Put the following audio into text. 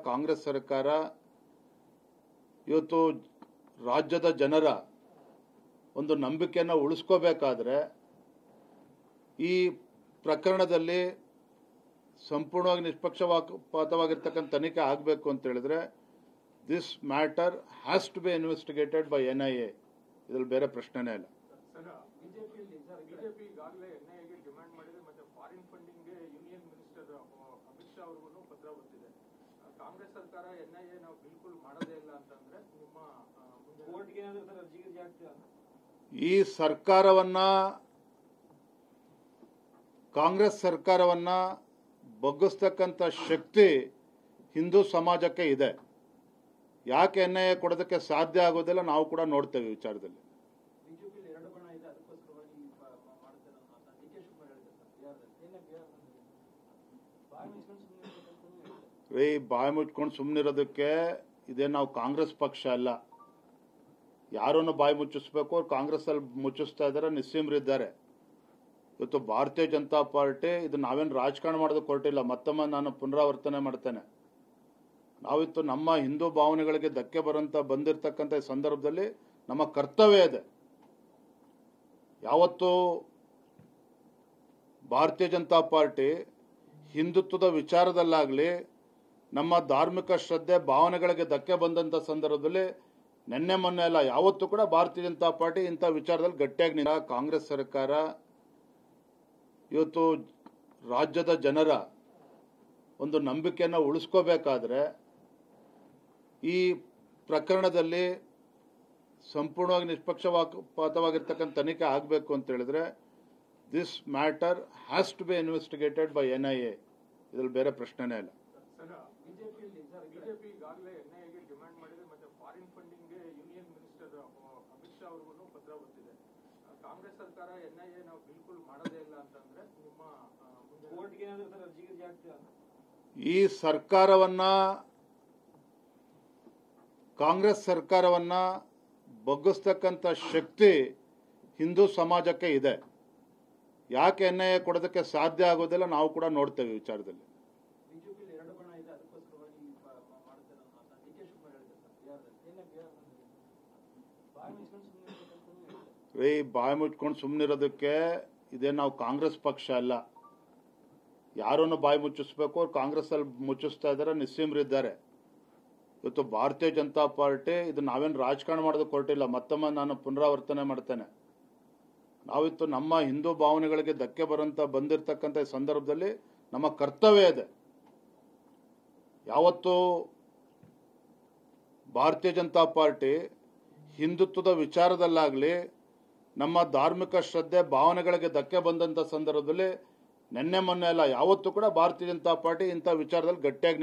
ಕಾಂಗ್ರೆಸ್ ಸರ್ಕಾರ ಇವತ್ತು ರಾಜ್ಯದ ಜನರ ಒಂದು ನಂಬಿಕೆಯನ್ನು ಉಳಿಸ್ಕೋಬೇಕಾದ್ರೆ ಈ ಪ್ರಕರಣದಲ್ಲಿ ಸಂಪೂರ್ಣವಾಗಿ ನಿಷ್ಪಕ್ಷಪಾತವಾಗಿರ್ತಕ್ಕಂಥ ತನಿಖೆ ಆಗಬೇಕು ಅಂತ ಹೇಳಿದ್ರೆ this matter has to be investigated by NIA. ಇದರಲ್ಲಿ ಬೇರೆ ಪ್ರಶ್ನೆನೇ ಇಲ್ಲ. ಬಿಜೆಪಿ ಈಗಾಗಲೇ NIAಗೆ ಡಿಮ್ಯಾಂಡ್ ಮಾಡಿದೆ, ಮತ್ತೆ ಫಾರಿನ್ ಫಂಡಿಂಗ್ಗೆ ಯೂನಿಯನ್ ಮಿನಿಸ್ಟರ್ ಅಮಿತ್ ಶಾ ಅವರಿಗೂ ಪತ್ರ ಬಂದಿದೆ. ಕಾಂಗ್ರೆಸ್ ಸರ್ಕಾರ NIA ನಾವು ಬಿಲ್ಕುಲ್ ಮಾಡೋದೇ ಇಲ್ಲ ಅಂತಂದ್ರೆ ನಿಮ್ಮ ಕೋರ್ಟ್ಗೆ ಏನಾದರೂ ಅರ್ಜಿಗೆ ಆಗ್ತೀರಾ? ಈ ಸರ್ಕಾರವನ್ನ ಕಾಂಗ್ರೆಸ್ ಸರ್ಕಾರವನ್ನ ಬಗ್ಗಿಸ್ತಕ್ಕಂಥ ಶಕ್ತಿ ಹಿಂದೂ ಸಮಾಜಕ್ಕೆ ಇದೆ. ಯಾಕೆ NIA ಕೊಡೋದಕ್ಕೆ ಸಾಧ್ಯ ಆಗೋದಿಲ್ಲ ನಾವು ಕೂಡ ನೋಡ್ತೇವೆ ವಿಚಾರದಲ್ಲಿ. ಬಾಯಿ ಮುಚ್ಕೊಂಡು ಸುಮ್ಮನಿರೋದಕ್ಕೆ ಇದೇ ನಾವು ಕಾಂಗ್ರೆಸ್ ಪಕ್ಷ ಅಲ್ಲ. ಯಾರನ್ನು ಬಾಯಿ ಮುಚ್ಚಿಸ್ಬೇಕು ಅವ್ರು ಕಾಂಗ್ರೆಸ್ ಅಲ್ಲಿ ಮುಚ್ಚಿಸ್ತಾ ಇದ್ದಾರೆ, ನಿಸ್ಸೀಮರಿದ್ದಾರೆ. ಇವತ್ತು ಭಾರತೀಯ ಜನತಾ ಪಾರ್ಟಿ ಇದು ನಾವೇನು ರಾಜಕಾರಣ ಮಾಡೋದಕ್ಕೆ ಹೊರಟಿಲ್ಲ. ಮತ್ತೊಮ್ಮೆ ನಾನು ಪುನರಾವರ್ತನೆ ಮಾಡ್ತೇನೆ, ನಾವಿತ್ತು ನಮ್ಮ ಹಿಂದೂ ಭಾವನೆಗಳಿಗೆ ಧಕ್ಕೆ ಬಂದಿರತಕ್ಕಂಥ ಸಂದರ್ಭದಲ್ಲಿ ನಮ್ಮ ಕರ್ತವ್ಯ ಇದೆ. ಯಾವತ್ತು ಭಾರತೀಯ ಜನತಾ ಪಾರ್ಟಿ ಹಿಂದುತ್ವದ ವಿಚಾರದಲ್ಲಾಗಲಿ ನಮ್ಮ ಧಾರ್ಮಿಕ ಶ್ರದ್ಧೆ ಭಾವನೆಗಳಿಗೆ ಧಕ್ಕೆ ಬಂದಂಥ ಸಂದರ್ಭದಲ್ಲಿ ನೆನ್ನೆ ಮೊನ್ನೆ ಅಲ್ಲ, ಯಾವತ್ತೂ ಕೂಡ ಭಾರತೀಯ ಜನತಾ ಪಾರ್ಟಿ ಇಂಥ ವಿಚಾರದಲ್ಲಿ ಗಟ್ಟಿಯಾಗಿ ಕಾಂಗ್ರೆಸ್ ಸರ್ಕಾರ ಇವತ್ತು ರಾಜ್ಯದ ಜನರ ಒಂದು ನಂಬಿಕೆಯನ್ನು ಉಳಿಸ್ಕೋಬೇಕಾದ್ರೆ ಈ ಪ್ರಕರಣದಲ್ಲಿ ಸಂಪೂರ್ಣವಾಗಿ ನಿಷ್ಪಕ್ಷಪಾತವಾಗಿರ್ತಕ್ಕಂಥ ತನಿಖೆ ಆಗಬೇಕು ಅಂತ ಹೇಳಿದ್ರೆ this matter has to be investigated by NIA. ಇದರಲ್ಲಿ ಬೇರೆ ಪ್ರಶ್ನೆನೇ ಇಲ್ಲ. ಬಿಜೆಪಿ ಈಗಾಗಲೇ NIAಗೆ ಡಿಮ್ಯಾಂಡ್ ಮಾಡಿದೆ, ಮತ್ತೆ ಫಾರಿನ್ ಫಂಡಿಂಗ್ಗೆ ಯೂನಿಯನ್ ಮಿನಿಸ್ಟರ್ ಅಮಿತ್ ಶಾ ಅವರಿಗೂ ಪತ್ರ ಬಂದಿದೆ. ಕಾಂಗ್ರೆಸ್ ಸರ್ಕಾರ NIA ನಾವು ಬಿಲ್ಕುಲ್ ಮಾಡೋದೇ ಇಲ್ಲ ಅಂತಂದ್ರೆ ನಿಮ್ಮ ಕೋರ್ಟ್ಗೆ ಏನಾದರೂ ಅರ್ಜಿಗೆ ಆಗ್ತೀರಾ? ಈ ಕಾಂಗ್ರೆಸ್ ಸರ್ಕಾರವನ್ನ ಬಗ್ಗಿಸ್ತಕ್ಕಂಥ ಶಕ್ತಿ ಹಿಂದೂ ಸಮಾಜಕ್ಕೆ ಇದೆ. ಯಾಕೆ NIA ಕೊಡೋದಕ್ಕೆ ಸಾಧ್ಯ ಆಗೋದಿಲ್ಲ ನಾವು ಕೂಡ ನೋಡ್ತೇವೆ ವಿಚಾರದಲ್ಲಿ. ಬಾಯಿ ಮುಚ್ಕೊಂಡು ಸುಮ್ಮನಿರೋದಕ್ಕೆ ಇದೇ ನಾವು ಕಾಂಗ್ರೆಸ್ ಪಕ್ಷ ಅಲ್ಲ. ಯಾರನ್ನು ಬಾಯಿ ಮುಚ್ಚಿಸ್ಬೇಕು ಅವ್ರು ಕಾಂಗ್ರೆಸ್ ಅಲ್ಲಿ ಮುಚ್ಚಿಸ್ತಾ ಇದ್ದಾರೆ, ನಿಸ್ಸೀಮರಿದ್ದಾರೆ. ಇವತ್ತು ಭಾರತೀಯ ಜನತಾ ಪಾರ್ಟಿ ಇದು ನಾವೇನು ರಾಜಕಾರಣ ಮಾಡೋದಕ್ಕೆ ಹೊರಟಿಲ್ಲ. ಮತ್ತೊಮ್ಮೆ ನಾನು ಪುನರಾವರ್ತನೆ ಮಾಡ್ತೇನೆ, ನಾವಿತ್ತು ನಮ್ಮ ಹಿಂದೂ ಭಾವನೆಗಳಿಗೆ ಧಕ್ಕೆ ಬಂದಿರತಕ್ಕಂಥ ಸಂದರ್ಭದಲ್ಲಿ ನಮ್ಮ ಕರ್ತವ್ಯ ಇದೆ. ಯಾವತ್ತು ಭಾರತೀಯ ಜನತಾ ಪಾರ್ಟಿ ಹಿಂದುತ್ವದ ವಿಚಾರದಲ್ಲಾಗಲಿ ನಮ್ಮ ಧಾರ್ಮಿಕ ಶ್ರದ್ಧೆ ಭಾವನೆಗಳಿಗೆ ಧಕ್ಕೆ ಬಂದಂಥ ಸಂದರ್ಭದಲ್ಲಿ ನೆನ್ನೆ ಮೊನ್ನೆ ಅಲ್ಲ, ಯಾವತ್ತೂ ಕೂಡ ಭಾರತೀಯ ಜನತಾ ಪಾರ್ಟಿ ಇಂಥ ವಿಚಾರದಲ್ಲಿ ಗಟ್ಟಿಯಾಗಿ